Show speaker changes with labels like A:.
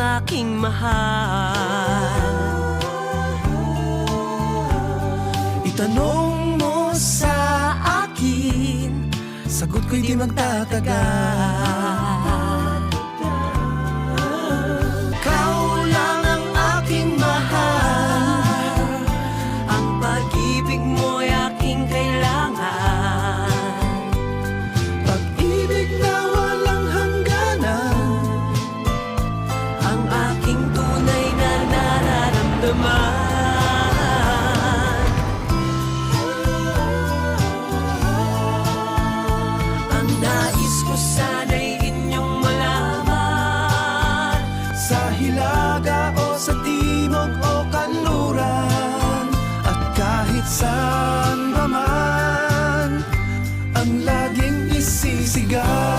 A: aking mahal.
B: Itanong mo sa akin, sagot ko'y di magtatagal. Ikaw lang ang aking mahal,
A: Ang pag-ibig mo'y aking kailangan.
B: pag-ibig na walang hangganan.
A: Ang aking tunay na nararamdaman. Ang nais ko sana'y inyong malaman.
B: Sa hilaga o sa timog o kanluran, at kahit saan pa man, ang laging isisigaw.